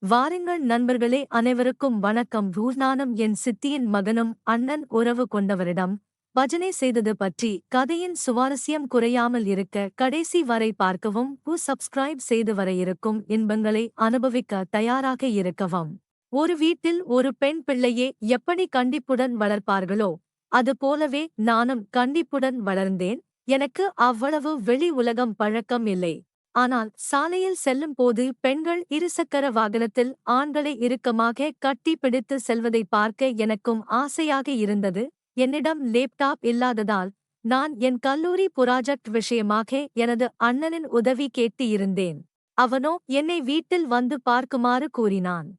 வாருங்கள் நண்பர்களே, அனைவருக்கும் வணக்கம். நானும் என் சித்தியின் மகனும் அண்ணன் உறவு கொண்டவரிடம் பஜனை செய்தது பற்றி கதையின் சுவாரஸ்யம் குறையாமல் இருக்க கடைசி வரை பார்க்கவும். சப்ஸ்கிரைப் செய்து வர இருக்கும் இன்பங்களை அனுபவிக்க தயாராக இருக்கவும். ஒரு வீட்டில் ஒரு பெண் பிள்ளையே எப்படி கண்டிப்புடன் வளர்ப்பார்களோ அதுபோலவே நானும் கண்டிப்புடன் வளர்ந்தேன். எனக்கு அவ்வளவு வெளி உலகம் பழக்கம் இல்லை. ஆனால் சாலையில் செல்லும் போது பெண்கள் இருசக்கர வாகனத்தில் ஆண்களை இறுக்கமாக கட்டி பிடித்து செல்வதை பார்க்க எனக்கும் ஆசையாக இருந்தது. என்னிடம் லேப்டாப் இல்லாததால் நான் என் கல்லூரி புராஜெக்ட் விஷயமாக எனது அண்ணனின் உதவி கேட்டு இருந்தேன். அவனோ என்னை வீட்டில் வந்து பார்க்குமாறு கூறினான்.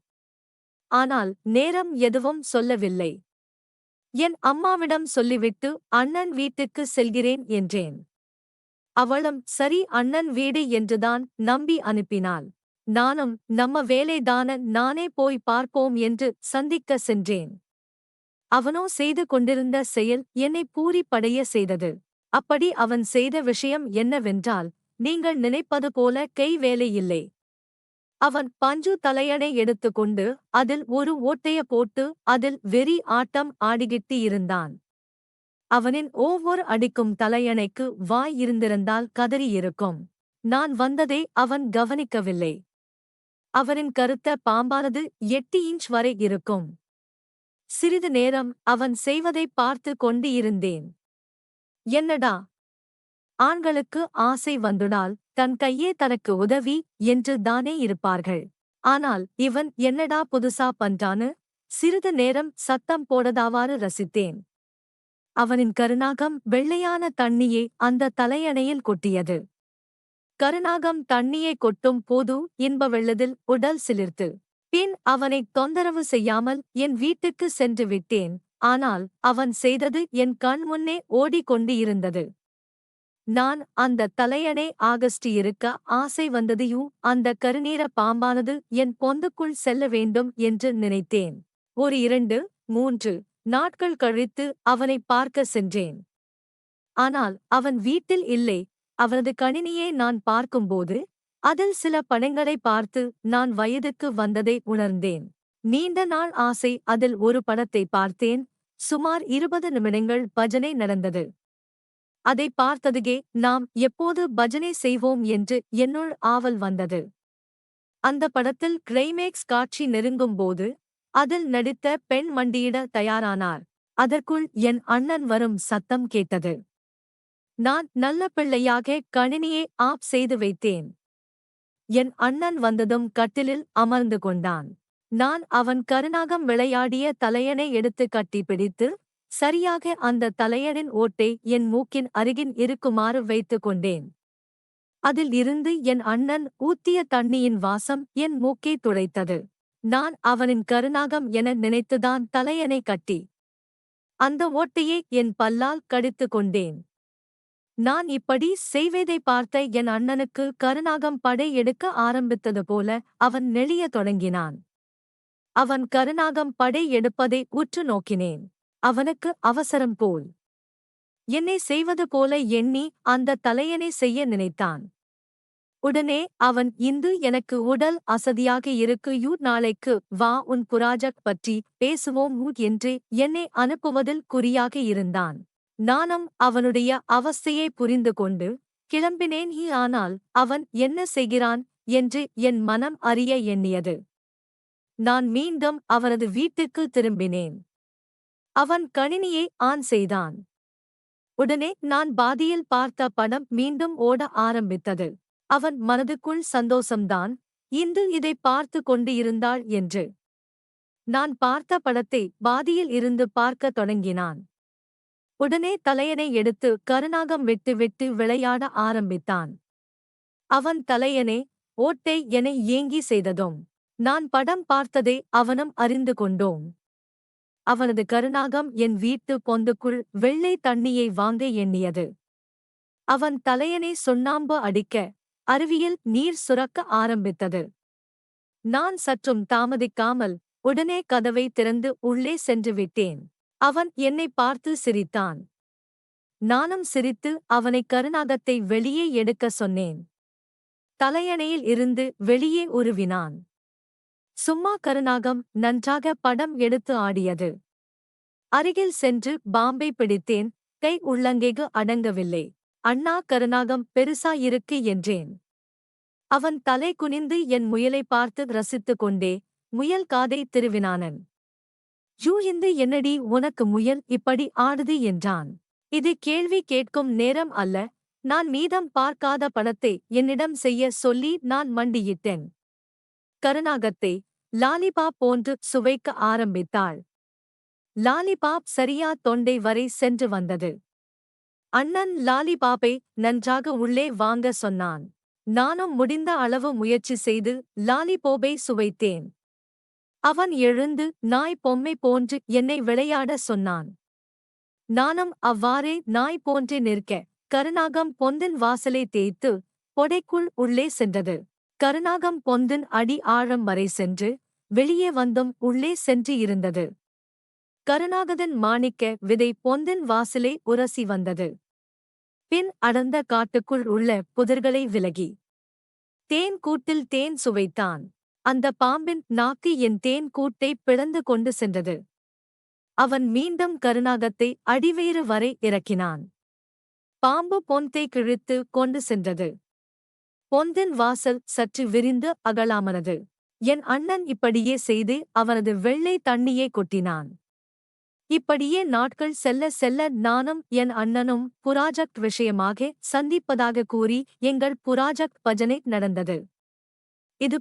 ஆனால் நேரம் எதுவும் சொல்லவில்லை. என் அம்மாவிடம் சொல்லிவிட்டு அண்ணன் வீட்டுக்கு செல்கிறேன் என்றேன். அவளும் சரி அண்ணன் வீடு என்றுதான் நம்பி அனுப்பினாள். நானும் நம்ம வேலைதான, நானே போய் பார்ப்போம் என்று சந்திக்க சென்றேன். அவனோ செய்து கொண்டிருந்த செயல் என்னை பூரிப்படைய செய்தது. அப்படி அவன் செய்த விஷயம் என்னவென்றால், நீங்கள் நினைப்பது போல கை வேலை இல்லை. அவன் பஞ்சு தலையணை எடுத்துக்கொண்டு அதில் ஒரு ஓட்டைய போட்டு அதில் வெறி ஆட்டம் ஆடிக்கிட்டு இருந்தான். அவனின் ஒவ்வொரு அடிக்கும் தலையணைக்கு வாய் இருந்திருந்தால் கதறியிருக்கும். நான் வந்ததை அவன் கவனிக்கவில்லை. அவனின் கருத்த பாம்பானது 8 இன்ச் வரை இருக்கும். சிறிது நேரம் அவன் செய்வதை பார்த்து கொண்டு இருந்தேன். என்னடா, ஆண்களுக்கு ஆசை வந்துடால் தன் கையே தனக்கு உதவி என்று தானே இருப்பார்கள். ஆனால் இவன் என்னடா புதுசா பண்றான்னு சிறிது நேரம் சத்தம் போடதாவாறு ரசித்தேன். அவனின் கருநாகம் வெள்ளையான தண்ணியை அந்த தலையணையில் கொட்டியது. கருநாகம் தண்ணியை கொட்டும் போது இன்ப வெள்ளத்தில் உடல் சிலிர்த்து. பின் அவனை தொந்தரவு செய்யாமல் என் வீட்டுக்கு சென்று விட்டேன். ஆனால் அவன் செய்தது என் கண் முன்னே ஓடிக்கொண்டு இருந்தது. நான் அந்த தலையணை ஆகஸ்ட் இருக்க ஆசை வந்ததையோ அந்த கருநீர பாம்பானது என் பொந்துக்குள் செல்ல வேண்டும் என்று நினைத்தேன். ஒரு 2, 3 நாட்கள் கழித்து அவனை பார்க்க சென்றேன். ஆனால் அவன் வீட்டில் இல்லை. அவனது கணினியை நான் பார்க்கும்போது அதில் சில படங்களை பார்த்து நான் வயதுக்கு வந்ததை உணர்ந்தேன். நீண்ட நாள் ஆசை. அதில் ஒரு படத்தை பார்த்தேன். சுமார் 20 நிமிடங்கள் பஜனை நடந்தது. அதை பார்த்ததுகே நாம் எப்போது பஜனை செய்வோம் என்று என்னுள் ஆவல் வந்தது. அந்த படத்தில் கிளைமேக்ஸ் காட்சி நெருங்கும்போது அதில் நடித்த பெண் மண்டியிட தயாரானார். அதற்குள் என் அண்ணன் வரும் சத்தம் கேட்டது. நான் நல்ல பிள்ளையாக கணினியை ஆப் செய்து வைத்தேன். என் அண்ணன் வந்ததும் கட்டிலில் அமர்ந்து கொண்டான். நான் அவன் கருநாகம் விளையாடிய தலையணை எடுத்து கட்டி பிடித்து சரியாக அந்த தலையணின் ஓட்டை என் மூக்கின் அருகின் இருக்குமாறு வைத்துக் கொண்டேன். அதில் இருந்து என் அண்ணன் ஊத்திய தண்ணியின் வாசம் என் மூக்கை துளைத்தது. நான் அவனின் கருநாகம் என நினைத்துதான் தலையணை கட்டி அந்த ஓட்டையை என் பல்லால் கடித்து கொண்டேன். நான் இப்படி செய்வதை பார்த்த என் அண்ணனுக்கு கருநாகம் படை எடுக்க ஆரம்பித்தது போல அவன் நெளிய தொடங்கினான். அவன் கருநாகம் படை எடுப்பதை உற்று நோக்கினேன். அவனுக்கு அவசரம் போல் என்னை செய்வது போல எண்ணி அந்த தலையணை செய்ய நினைத்தான். உடனே அவன் இந்து எனக்கு உடல் அசதியாக இருக்கு, நாளைக்கு வா, உன் புராஜெக்ட் பற்றி பேசுவோம் என்று என்னை அனுப்புவதில் குறியாக இருந்தான். நானும் அவனுடைய அவஸ்தையை புரிந்து கொண்டு கிளம்பினேன். ஆனால் அவன் என்ன செய்கிறான் என்று என் மனம் அறிய எண்ணியது. நான் மீண்டும் அவனது வீட்டுக்கு திரும்பினேன். அவன் கணினியை ஆன் செய்தான். உடனே நான் பாதியில் பார்த்த படம் மீண்டும் ஓட ஆரம்பித்தது. அவன் மனதுக்குள் சந்தோஷம்தான், இந்து இதை பார்த்து கொண்டு இருந்தாள் என்று. நான் பார்த்த படத்தை பாதியில் இருந்து பார்க்க தொடங்கினான். உடனே தலையணை எடுத்து கருநாகம் விட்டு விட்டு விளையாட ஆரம்பித்தான். அவன் தலையணை ஓட்டை என ஏங்கி செய்ததும் நான் படம் பார்த்ததை அவனும் அறிந்து கொண்டோம். அவனது கருநாகம் என் வீட்டு பொந்துக்குள் வெள்ளை தண்ணியை வாங்க எண்ணியது. அவன் தலையணை சுண்ணாம்பு அடிக்க அருவியில் நீர் சுரக்க ஆரம்பித்தது. நான் சற்றும் தாமதிக்காமல் உடனே கதவை திறந்து உள்ளே சென்று விட்டேன். அவன் என்னை பார்த்து சிரித்தான். நானும் சிரித்து அவனை கருநாகத்தை வெளியே எடுக்க சொன்னேன். தலையணையில் இருந்து வெளியே உருவினான். சும்மா கருநாகம் நன்றாக படம் எடுத்து ஆடியது. அருகில் சென்று பாம்பை பிடித்தேன். கை உள்ளங்கைக்கு அடங்கவில்லை. அண்ணா, கருநாகம் பெருசா இருக்கு என்றேன். அவன் தலை குனிந்து என் முயலை பார்த்து ரசித்துக் கொண்டே முயல் காதை திருவினானன். இந்த என்னடி உனக்கு முயல் இப்படி ஆடுது என்றான். இது கேள்வி கேட்கும் நேரம் அல்ல. நான் மீதம் பார்க்காத படத்தை என்னிடம் செய்ய சொல்லி நான் மண்டியிட்டேன். கருநாகத்தை லாலிபாப் போன்று சுவைக்க ஆரம்பித்தாள். லாலிபாப் சரியா தொண்டை வரை சென்று வந்தது. அண்ணன் லாலிபாப்பை நன்றாக உள்ளே வாங்க சொன்னான். நானும் முடிந்த அளவு முயற்சி செய்து லாலிபோபை சுவைத்தேன். அவன் எழுந்து நாய் பொம்மை போன்று என்னை விளையாட சொன்னான். நானும் அவ்வாறே நாய் போன்றே நிற்க கருநாகம் பொந்தின் வாசலை தேய்த்து பொடைக்குள் உள்ளே சென்றது. கருநாகம் பொந்தின் அடி ஆழம் வரை சென்று வெளியே வந்தும் உள்ளே சென்று இருந்தது. கருநாகத்தின் மாணிக்க விதை பொந்தின் வாசலை உரசி வந்தது. பின் அடர்ந்த காட்டுக்குள் உள்ள புதர்களை விலகி தேன் கூட்டில் தேன் சுவைத்தான். அந்த பாம்பின் நாக்கு என் தேன் கூட்டை பிளந்து கொண்டு சென்றது. அவன் மீண்டும் கருநாகத்தை அடிவயிறு வரை இறக்கினான். பாம்பு பொந்தை கிழித்து கொண்டு சென்றது. பொந்தின் வாசல் சற்று விரிந்து அகலாமனது. என் அண்ணன் இப்படியே செய்து அவனது வெள்ளை தண்ணியை கொட்டினான். இப்படியே நாட்கள் செல்ல செல்ல நானும் என் அண்ணனும் புராஜக்ட் விஷயமாக சந்திப்பதாக கூறி எங்கள் புராஜக்ட் பஜனை நடந்தது. இது